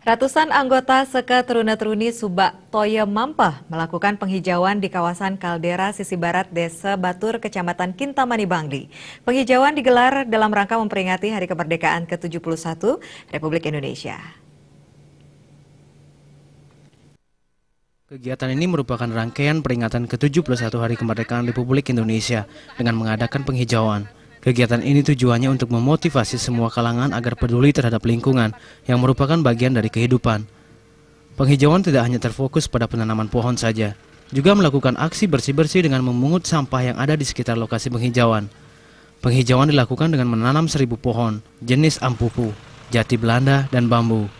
Ratusan anggota Seka Teruna-Teruni Subak Toya Mampah melakukan penghijauan di kawasan kaldera sisi barat Desa Batur, Kecamatan Kintamani, Bangli. Penghijauan digelar dalam rangka memperingati Hari Kemerdekaan ke-71 Republik Indonesia. Kegiatan ini merupakan rangkaian peringatan ke-71 Hari Kemerdekaan Republik Indonesia dengan mengadakan penghijauan. Kegiatan ini tujuannya untuk memotivasi semua kalangan agar peduli terhadap lingkungan yang merupakan bagian dari kehidupan. Penghijauan tidak hanya terfokus pada penanaman pohon saja, juga melakukan aksi bersih-bersih dengan memungut sampah yang ada di sekitar lokasi penghijauan. Penghijauan dilakukan dengan menanam 1000 pohon, jenis ampupu, jati Belanda, dan bambu.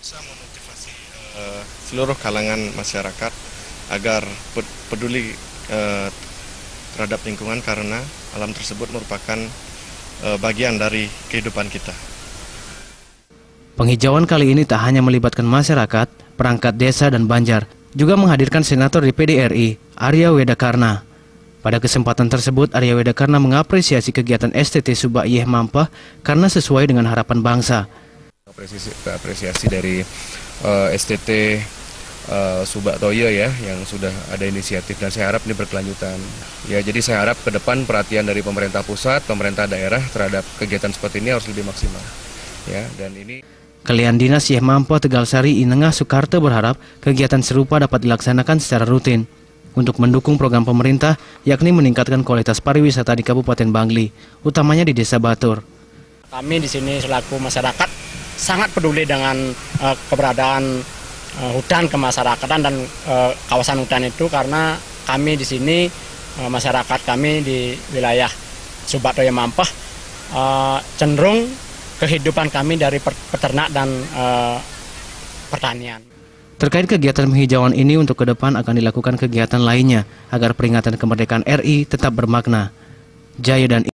Bisa memotivasi seluruh kalangan masyarakat agar peduli terhadap lingkungan karena alam tersebut merupakan bagian dari kehidupan kita. Penghijauan kali ini tak hanya melibatkan masyarakat, perangkat desa dan Banjar, juga menghadirkan Senator DPD RI, Arya Wedakarna. Pada kesempatan tersebut, Arya Wedakarna mengapresiasi kegiatan STT Subak Yeh Mampah karena sesuai dengan harapan bangsa. Apresiasi dari STT Subak Toya ya, yang sudah ada inisiatif dan saya harap ini berkelanjutan. Ya, jadi saya harap ke depan perhatian dari pemerintah pusat, pemerintah daerah terhadap kegiatan seperti ini harus lebih maksimal. Ya, dan ini Kalian Dinas Yeh Mampah Tegalsari Inengah Soekarto berharap kegiatan serupa dapat dilaksanakan secara rutin untuk mendukung program pemerintah, yakni meningkatkan kualitas pariwisata di Kabupaten Bangli, utamanya di Desa Batur. Kami di sini selaku masyarakat sangat peduli dengan keberadaan hutan kemasyarakatan dan kawasan hutan itu, karena kami di sini masyarakat kami di wilayah Subak Toya Mampah cenderung kehidupan kami dari peternak dan pertanian. Terkait kegiatan penghijauan ini, untuk ke depan akan dilakukan kegiatan lainnya agar peringatan kemerdekaan RI tetap bermakna. Jaya dan